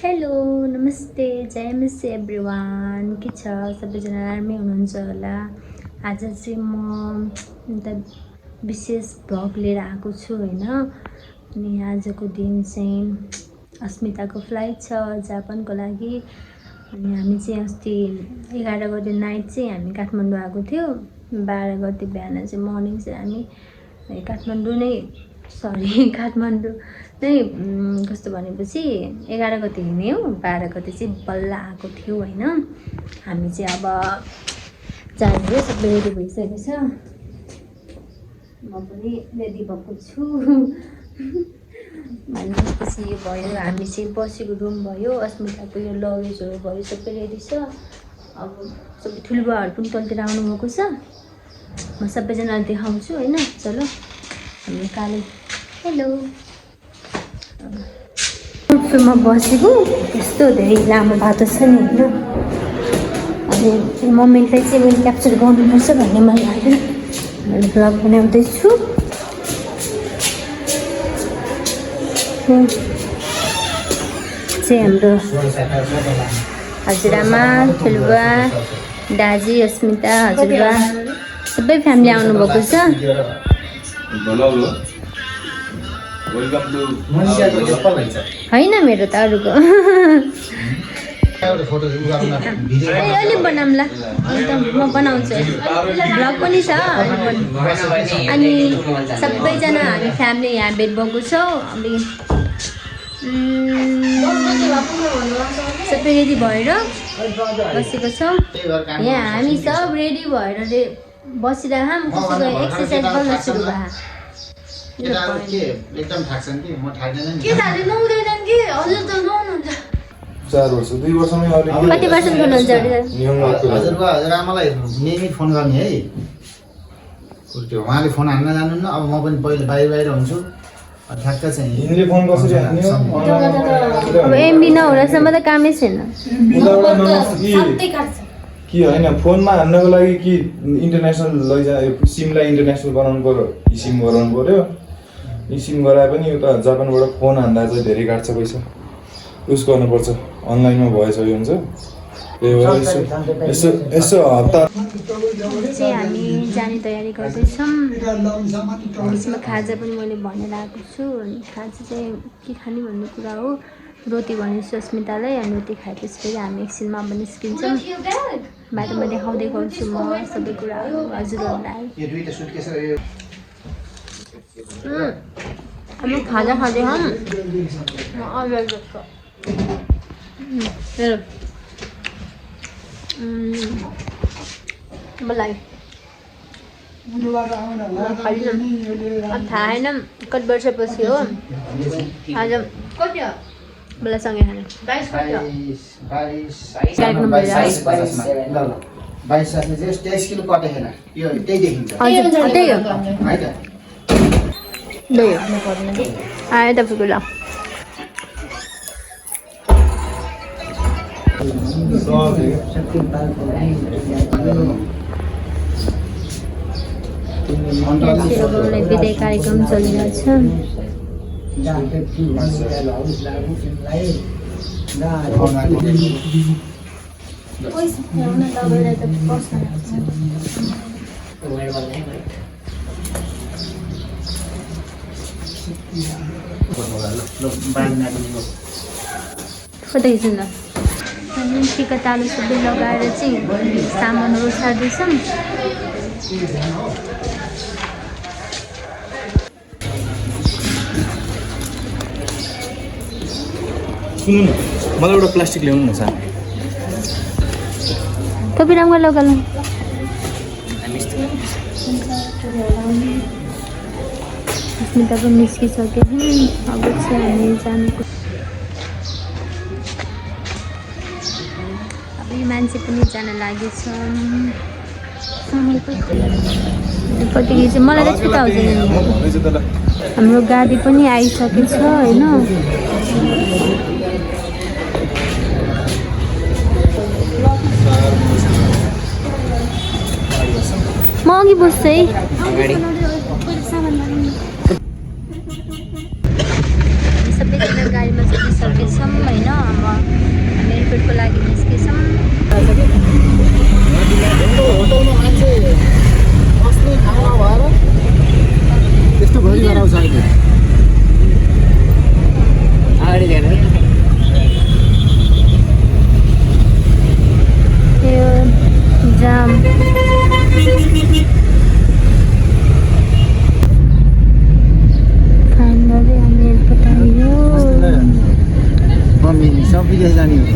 Hello नमस्ते जय miss everyone के छ सबैजना राम्रै हुनुहुन्छ होला। आज चाहिँ म एउटा विशेष भ्लग लिएर आएको छु हैन। अनि आजको दिन चाहिँ अस्मिताको फ्लाइट छ जापानको लागि। अनि हामी चाहिँ अस्ति 11 गते नाइट चाहिँ हामी काठमाडौँ आएको थियो। 12 गते बिहान चाहिँ मर्निङ चाहिँ हामी काठमाडौँ नै काठमाडौँ नै कस्तो भनेपछि 11 गते हिँड्यौँ, 12 गते चाहिँ बल्ल आएको थियो हैन। हामी चाहिँ अब जाने सबै रेडी भइसकेको छ। म पनि रेडी भएको छु। भनेपछि यो भयो हामी चाहिँ बसेको रुम भयो, अस्मिताको यो लगेजहरू भयो, सबै रेडी छ। अब सबै ठुलोबाहरू पनि तलतिर आउनुभएको छ। म सबैजनालाई देखाउँछु हैन। चलो हामी काले हेलो म बसेको यस्तो धेरै लामो बाटो छ नि होइन। अनि मोमेन्टलाई चाहिँ मैले क्याप्चर गर्नुपर्छ भन्ने मलाई लाग्यो। मैले भ्लग बनाउँदैछु। चाहिँ हाम्रो हजुरआमा, ठुलबुवा, दाजी, अस्मिता, हजुरबा सबै फ्यामिली आउनुभएको छ। होइन मेरो त अरूको अलि बनाउँला अन्त म बनाउँछु। भ्लग पनि छ अनि सबैजना हामी फ्यामिली यहाँ भेट भएको छौँ। अब सबै रेडी भएर बसेको छौँ। यहाँ हामी सब रेडी भएर बसिरहेको कसैको एक्सर्साइज गर्न सुरु भयो। एकदम थाक्छन् कि म थाक्दैन नि। के थाले नहुँदैन कि हजुर त नहुनुहुन्छ 4 वर्ष 2 वर्षमै कति पर्सेन्ट हुनुहुन्छ हजुरबा हजुरआमालाई नियमित फोन गर्ने है। त्यो उहाँले फोन हान्न जान्नुहुन्न। अब म पनि पहिले बाहिर हुन्छु। ठ्याक्क चाहिँ यिनले फोन कसरी हान्ने हो? अब एमबी नहुँदासम्म त कामै छैन। कि होइन फोनमा हान्नको लागि कि इन्टरनेसनल लैजा सिमलाई इन्टरनेसनल बनाउनु पर्यो, सिम गराउनु पर्यो। सिम गराए पनि उता जापानबाट फोन हान्दा चाहिँ धेरै काट्छ पैसा। उस गर्नुपर्छ अनलाइनमा भएछ यो हुन्छ। त्यही भएर यसो हप्ता चाहिँ हामी जाने तयारी गर्दैछौँ। यसमा खाजा पनि मैले भनेर आएको छु। अनि खाजा चाहिँ के खाने भन्ने कुरा हो। रोटी भनेछु अस्मितालाई। अनि रोटी खाएपछि फेरि हामी एकछिनमा अब निस्किन्छौँ। बाटोमा देखाउँदै गर्छु म सबै कुराहरू हजुरहरूलाई। हामी खाजा खाँदै हौँ। मलाई अब थाहा होइन कति वर्षपछि हो आज मलाई सँगै खाने 22 किलो कटेन यो त्यही देखिन्छ। हजुर त्यही हो है त त्यही हो। आयो तपाईँको ल विदाय कार्यक्रम चलिरहेछ। कता खिच्नु ल टिका तालु सबै लगाएर चाहिँ सामानहरू सार्दैछौँ। सुन्नु न, मलाई एउटा प्लास्टिक ल्याउनु न सानो। तपाईँ राम्रो लगाउनु। अस्मिता पनि निस्किसक्यो। अब चाहिँ हामी जानुको मान्छे पनि जान लागेछ। कतिखेर चाहिँ मलाई त छुट्टा हुँदैन नि। हाम्रो गाडी पनि आइसकेछ होइन। म अघि बस्छु है। सबैजना गाडीमा चढिसकेछौँ होइन। अब सब विदेश जाने हो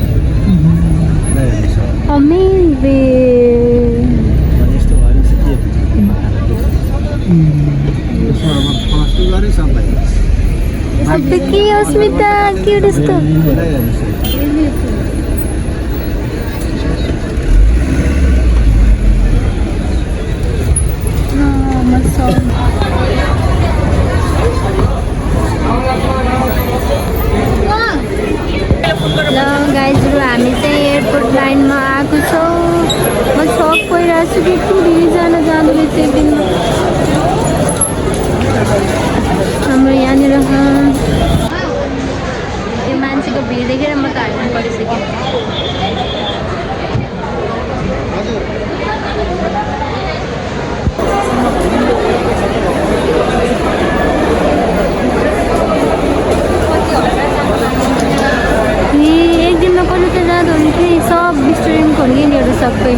अमेजिङ यस्तो भएपछि के फर्स्ट गरेँ सबै सबै के अस्मिता के यस्तो ल गाइजहरू हामी चाहिँ एयरपोर्ट लाइनमा आएको छौँ म सक भइरहेको छु कि टुरिजान जाँदो रहेछ एक दिनमा हाम्रो यहाँनिर त्यो मान्छेको भिड देखेर म त हाल्नु परिसकेँ एक दिनमा कसले त जाँदो हुन्थ्यो सब रेस्टुरेन्टको यिनीहरू सबै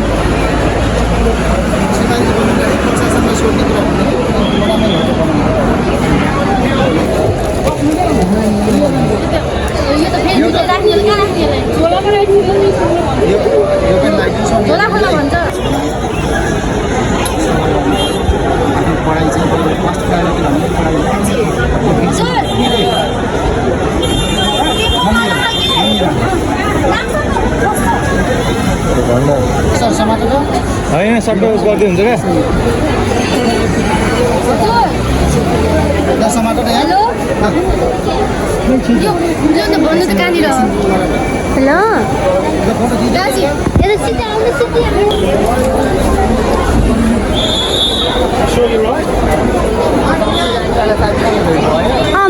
पढाइ चाहिँ फर्स्ट प्रायोरिटी भन्ने सर समातेर होइन सबै गर्दै हुन्छ क्या समातेर हेलो यो भन्नु त कहाँनिर हेलो दाजु यता सिधै आउनु सिधै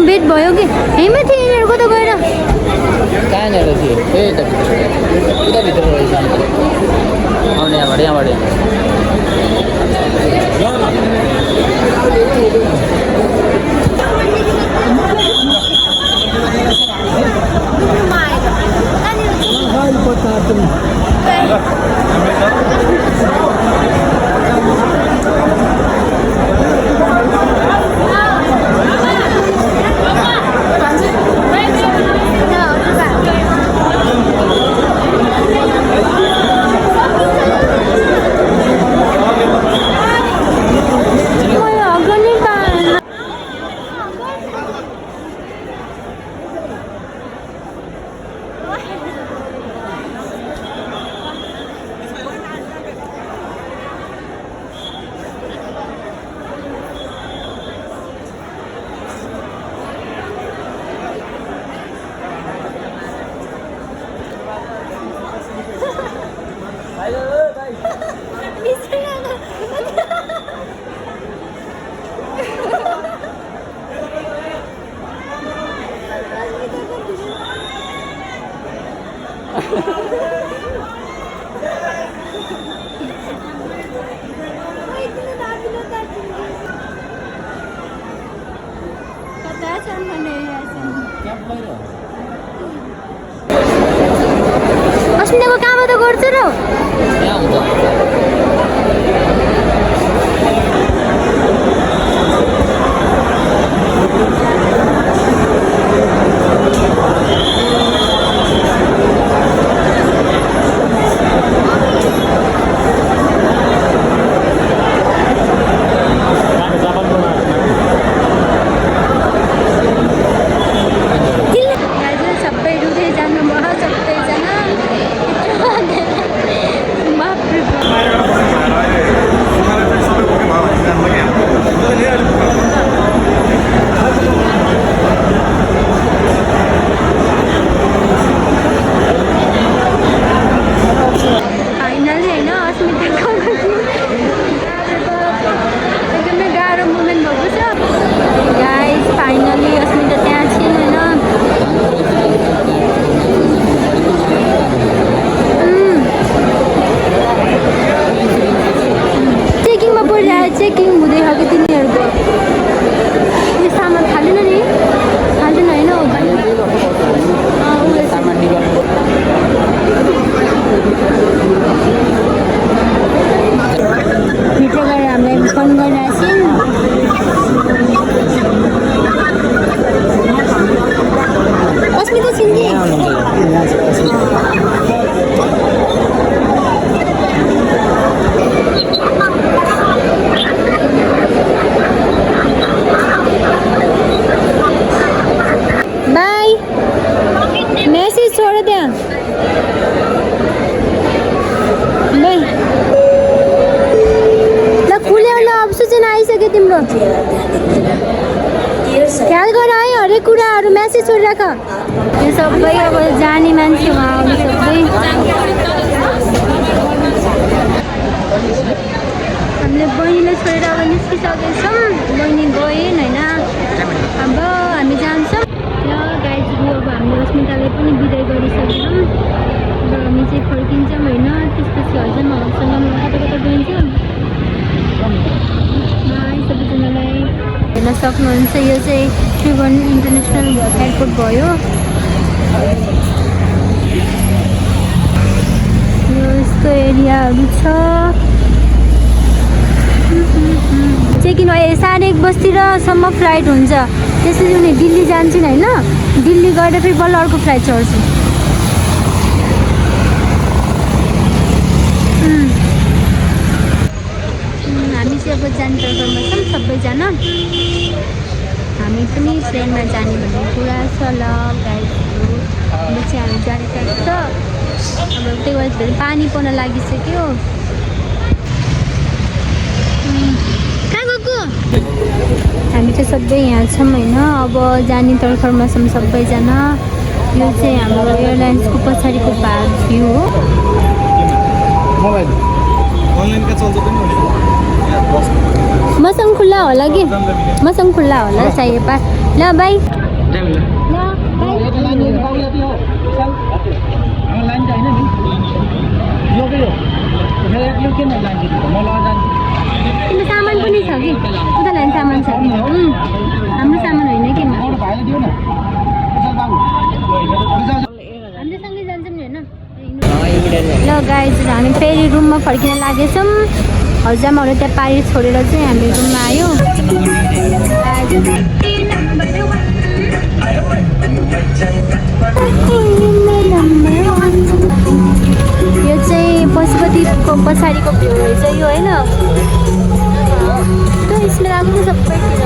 भेट भयो कि यहीँमै थियो यिनीहरू कता गएर कहाँनिर थियो त्यही त उता भित्र रहेछ आउने यहाँबाट अस्मिताको काम त गर्छ र यहाँ सबै रुँदै जानु भयो सबैजना बाई मेसेज छोड त्यहाँ बाई ल खुल्यो ल अब सूचना आइसक्यो तिम्रो ख्याल गर है हरेक कुराहरू मेसेज छोडिराख यो सबै अब जाने मान्छे उहाँ आउने सबै हामीले बहिनीलाई छोडेर अब निस्किसकेछौँ बहिनी गएन होइन अब हामी जान्छौँ र गाइजहरू अब हामीले अस्मितालाई पनि बिदाई गरिसकेछौँ र हामी चाहिँ फर्किन्छौँ होइन त्यसपछि हजरमाहरूसँग कता कता गइन्छौँ सबैजनालाई हेर्न सक्नुहुन्छ यो चाहिँ त्रिभुवन इन्टरनेसनल एयरपोर्ट भयो यो यस्तो एरियाहरू छ चेक इन 1:30 बजीतिरसम्म फ्लाइट हुन्छ त्यसपछि उनी दिल्ली जान्छन् होइन दिल्ली गएर फेरि बल्ल अर्को फ्लाइट चढ्छु हामी चाहिँ अब जाने तर्फमा छौँ सबैजना हामी पनि ट्रेनमा जाने भन्ने कुरा छ ल गाइजहरू अब चाहिँ हामी जाने टाइम छ अब त्यही भएर फेरि पानी पर्न लागिसक्यो कहाँ गएको हामी चाहिँ सबै यहाँ छौँ होइन अब जाने तर्फमा छौँ सबैजना यो चाहिँ हाम्रो एयरलाइन्सको पछाडिको भाग भ्यू हो मसँग खुल्ला होला कि मसँग खुल्ला होला चाहिए पा ल बाई तिम्रो सामान पनि छ कि उता लाने सामान छ कि हाम्रो सामान होइन कि हामी सँगै जान्छौँ नि होइन ल गाइज हामी फेरि रुममा फर्किन लागेछौँ हजामहरू त्यहाँ पारी छोडेर चाहिँ हामी रुममा आयो यो चाहिँ पशुपतिको पछाडिको भ्यू रहेछ यो होइन यसमा राम्रो सबैतिर